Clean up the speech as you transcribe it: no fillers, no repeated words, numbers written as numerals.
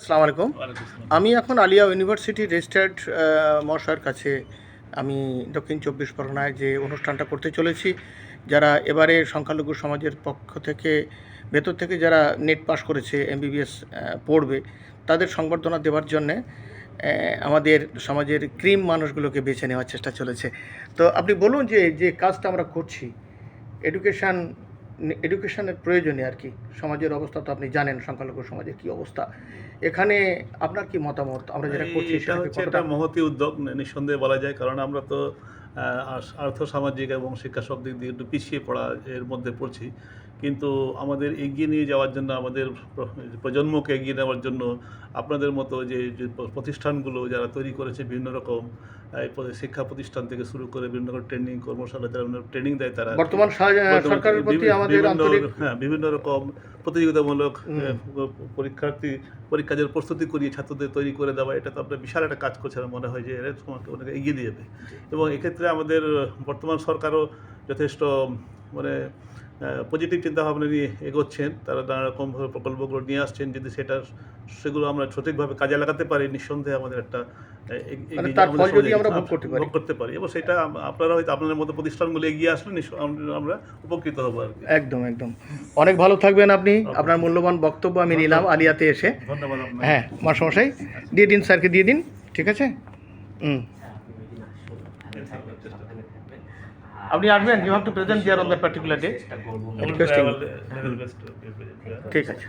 আসসালামু আলাইকুম। আমি এখন আলিয়া ইউনিভার্সিটি রেজিস্ট্রার্ড মহাশয়ের কাছে আমি দক্ষিণ চব্বিশ পরগনায় যে অনুষ্ঠানটা করতে চলেছি, যারা এবারে সংখ্যালঘু সমাজের পক্ষ থেকে ভেতর থেকে যারা নেট পাস করেছে এমবিবিএস পড়বে, তাদের সংবর্ধনা দেওয়ার জন্যে আমাদের সমাজের ক্রিম মানুষগুলোকে বেছে নেওয়ার চেষ্টা চলেছে। তো আপনি বলুন যে যে কাজটা আমরা করছি, এডুকেশনের প্রয়োজনে আর কি, সমাজের অবস্থা তো আপনি জানেন, সংখ্যালঘু সমাজের কী অবস্থা। এখানে আপনার কি মতামত? আমরা যেটা করছি এটা হচ্ছে একটা মহতী উদ্যোগ, নিঃসন্দেহে বলা যায়। কারণ আমরা তো আর্থসামাজিক এবং শিক্ষা সব দিক দিয়ে একটু পিছিয়ে পড়া এর মধ্যে পড়ছি। কিন্তু আমাদের এগিয়ে নিয়ে যাওয়ার জন্য, আমাদের প্রজন্মকে এগিয়ে নেওয়ার জন্য আপনাদের মতো যে প্রতিষ্ঠানগুলো যারা তৈরি করেছে, বিভিন্ন রকম শিক্ষা প্রতিষ্ঠান থেকে শুরু করে বিভিন্ন রকম ট্রেনিং কর্মশালা, যারা ট্রেনিং দেয়, তারা বর্তমান সরকারের প্রতি আমাদের আন্তরিক বিভিন্ন রকম প্রতিযোগিতামূলক পরীক্ষা যে প্রস্তুতি করিয়ে ছাত্রদের তৈরি করে দেওয়া, এটা তো আপনার বিশাল একটা কাজ করছে। মনে হয় যে এরা তোমাকে অনেক এগিয়ে দিয়ে যাবে। এবং এক্ষেত্রে আমাদের বর্তমান সরকারও যথেষ্ট পজিটিভ চিন্তাভাবনা নিয়ে এগোচ্ছেন। তারা নানা রকমভাবে প্রকল্পগুলো নিয়ে আসছেন। যদি সেগুলো আমরা সঠিকভাবে কাজে লাগাতে পারি, নিঃসন্দেহে আমাদের একটা ভোগ করতে পারি। এবং সেটা আপনারা হয়তো আপনাদের মতো প্রতিষ্ঠানগুলো এগিয়ে আসলে আমরা উপকৃত হবো আর কি। একদম একদম। অনেক ভালো থাকবেন আপনি। আপনার মূল্যবান বক্তব্য আমি নিলাম আলিয়াতে এসে। ধন্যবাদ। হ্যাঁ, মাস্টারমশাই দিয়ে দিন, স্যারকে দিয়ে দিন, ঠিক আছে? আপনি আসবেন, you have to present here on that particular day. ঠিক আছে।